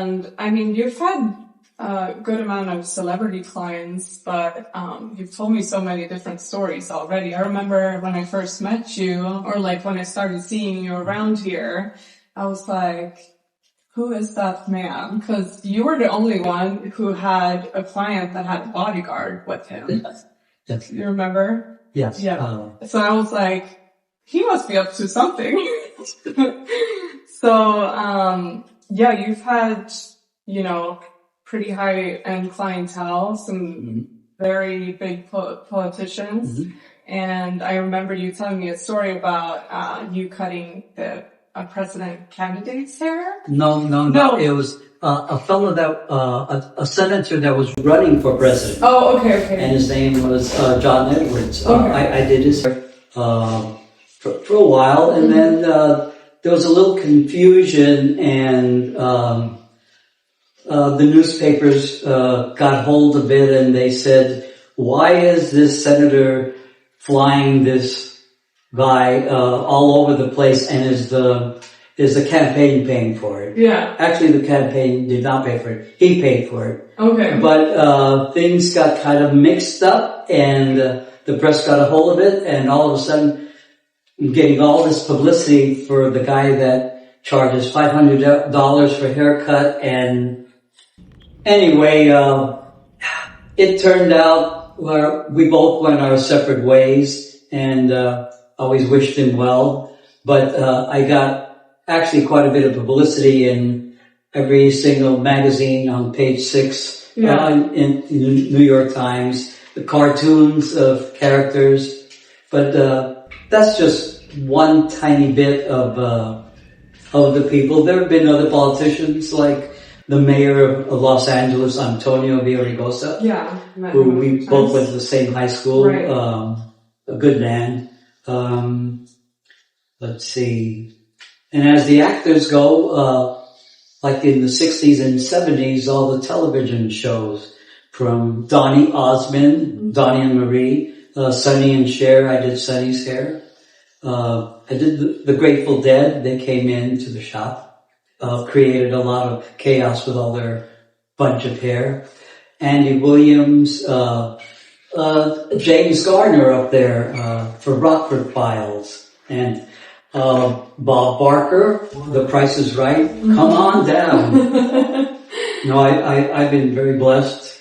And I mean, you've had a good amount of celebrity clients, but you've told me so many different stories already. I remember when I first met you, or like when I started seeing you around here, I was like, who is that man? Because you were the only one who had a client that had a bodyguard with him. Yes. You remember? Yes. Yeah. So I was like, he must be up to something. So, yeah, you've had, you know, pretty high-end clientele, some very big politicians. And I remember you telling me a story about you cutting a president candidate's hair. No. It was a fellow that a senator that was running for president. Oh, okay. And his name was John Edwards. Okay. I did his hair for a while, and then there was a little confusion, and the newspapers got hold of it, and they said, "Why is this senator flying this guy all over the place, and is the campaign paying for it?" Yeah. Actually, the campaign did not pay for it. He paid for it. Okay. But things got kind of mixed up, and the press got a hold of it, and all of a sudden, I'm getting all this publicity for the guy that charges $500 for a haircut. And anyway, it turned out where we both went our separate ways, and always wished him well. But I got actually quite a bit of publicity in every single magazine on page 6 in the New York Times, the cartoons of characters. But that's just one tiny bit of the people. There have been other politicians like the mayor of Los Angeles, Antonio Villaraigosa, who we both went to the same high school. Right. A good man. Let's see. And as the actors go, like in the 60s and 70s, all the television shows from Donny Osmond, Donny and Marie, Sonny and Cher. I did Sonny's hair. I did the Grateful Dead. They came into the shop, created a lot of chaos with all their bunch of hair. Andy Williams, James Garner up there, for Rockford Files, and Bob Barker, The Price is Right. Come on down. No, I've been very blessed.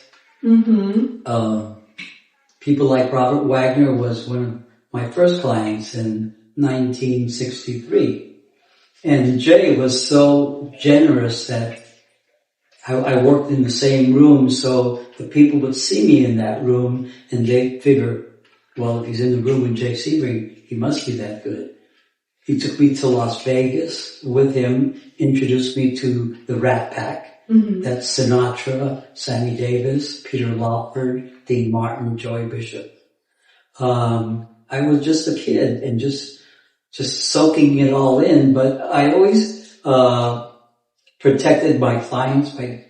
People like Robert Wagner was one of my first clients in 1963. And Jay was so generous that I worked in the same room, so the people would see me in that room, and they'd figure, well, if he's in the room with Jay Sebring, he must be that good. He took me to Las Vegas with him, introduced me to the Rat Pack. That's Sinatra, Sammy Davis, Peter Lawford, Dean Martin, Joy Bishop. I was just a kid and just soaking it all in, but I always protected my clients by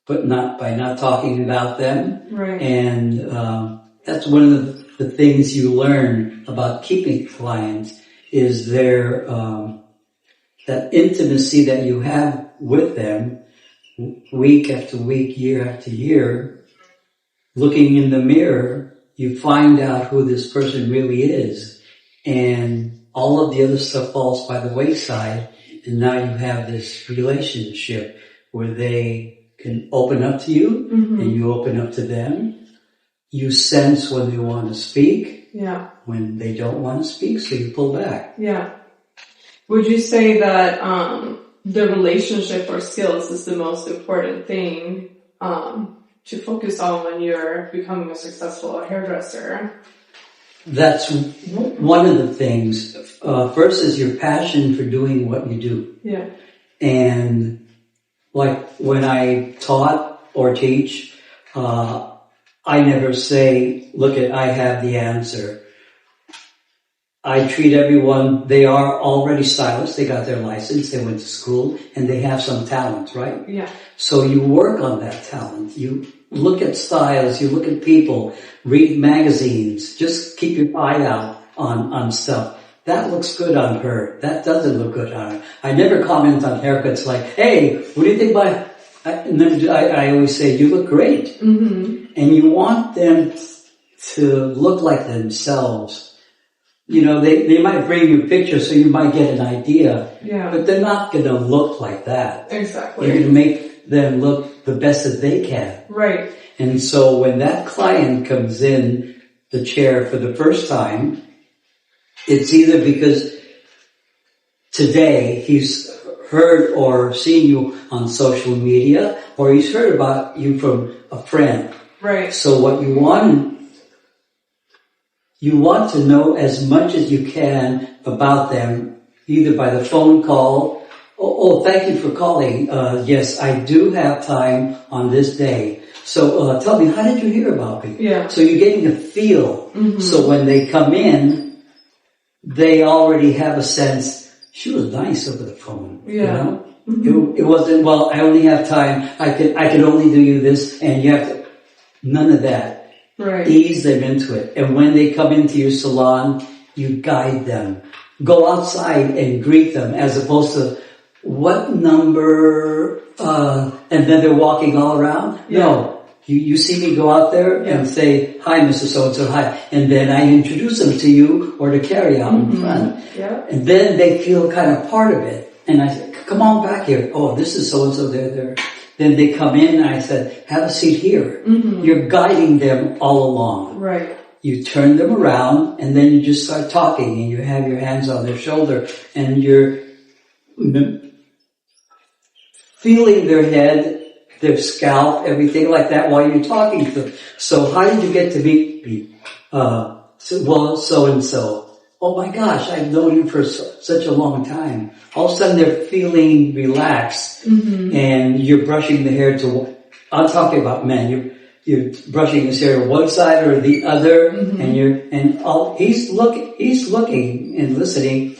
not talking about them. Right. And that's one of the things you learn about keeping clients is their that intimacy that you have with them week after week, year after year. Looking in the mirror, you find out who this person really is, and all of the other stuff falls by the wayside, and now you have this relationship where they can open up to you, and you open up to them. You sense when they want to speak, when they don't want to speak, so you pull back. Yeah. Would you say that the relationship or skills is the most important thing to focus on when you're becoming a successful hairdresser? That's one of the things. First is your passion for doing what you do. Yeah. And like when I taught or teach, I never say, look, I have the answer. I treat everyone, they are already stylists, they got their license, they went to school, and they have some talent, right? Yeah. So you work on that talent. You look at styles, you look at people, read magazines, just keep your eye out on stuff. That looks good on her. That doesn't look good on her. I never comment on haircuts like, hey, what do you think my I always say, you look great. Mm-hmm. And you want them to look like themselves. You know, they might bring you pictures so you might get an idea. Yeah. But they're not going to look like that. Exactly. You're going to make them look the best that they can. Right. And so when that client comes in the chair for the first time, it's either because today he's heard or seen you on social media, or he's heard about you from a friend. Right. So what you want to know as much as you can about them, either by the phone call. Oh, thank you for calling. Yes, I do have time on this day. So tell me, how did you hear about me? Yeah. So you're getting a feel. Mm-hmm. So when they come in, they already have a sense. She was nice over the phone. Yeah. You know? Mm-hmm. It wasn't, well, I only have time. I can only do you this, and you have to. None of that. Right. Ease them into it. And when they come into your salon, you guide them. Go outside and greet them, as opposed to, what number, and then they're walking all around. Yeah. No. You see me go out there and say, hi, Mr. So-and-so, hi. And then I introduce them to you or to carry out in front. Yeah. And then they feel kind of part of it. And I say, come on back here. Oh, this is so-and-so, there. Then they come in and I said, have a seat here. Mm-hmm. You're guiding them all along. Right. You turn them around and then you just start talking and you have your hands on their shoulder and you're feeling their head, their scalp, everything like that while you're talking to them. So how did you get to meet me? Well, so-and-so. Oh my gosh, I've known you for such a long time. All of a sudden they're feeling relaxed and you're brushing the hair I'm talking about men. You're brushing his hair to one side or the other and he's looking and listening.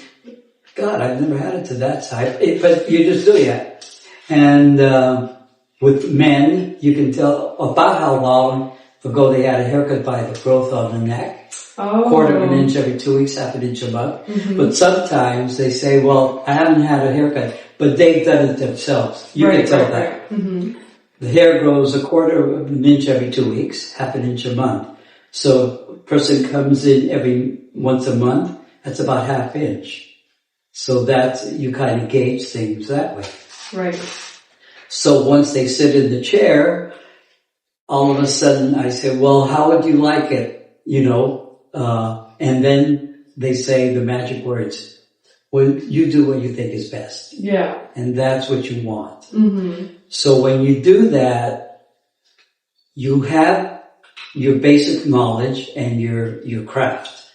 God, I've never had it to that side. But you're just doing it. And, with men, you can tell about how long ago they had a haircut by the growth on the neck. Oh. Quarter of an inch every 2 weeks, half an inch a month. Mm-hmm. But sometimes they say, well, I haven't had a haircut, but they've done it themselves. You can tell that. Right. Mm-hmm. The hair grows a quarter of an inch every 2 weeks, half an inch a month. So a person comes in every once a month, that's about half inch. So you kind of gauge things that way. Right. So once they sit in the chair, all of a sudden I say, well, how would you like it? You know, and then they say the magic words. Well, you do what you think is best. Yeah. And that's what you want. Mm-hmm. So when you do that, you have your basic knowledge and your craft.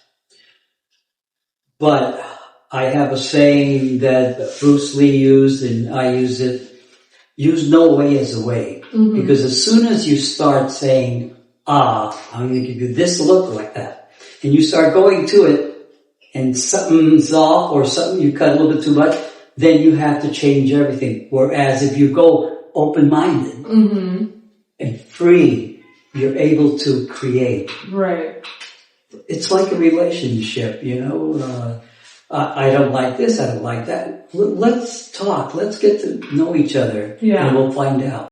But I have a saying that Bruce Lee used and I use it. Use no way as a way. Mm-hmm. Because as soon as you start saying, I'm going to give you this look like that, and you start going to it, and something's off or something you cut a little bit too much, then you have to change everything. Whereas if you go open-minded and free, you're able to create. Right. It's like a relationship, you know. I don't like this, I don't like that. Let's talk. Let's get to know each other, and we'll find out.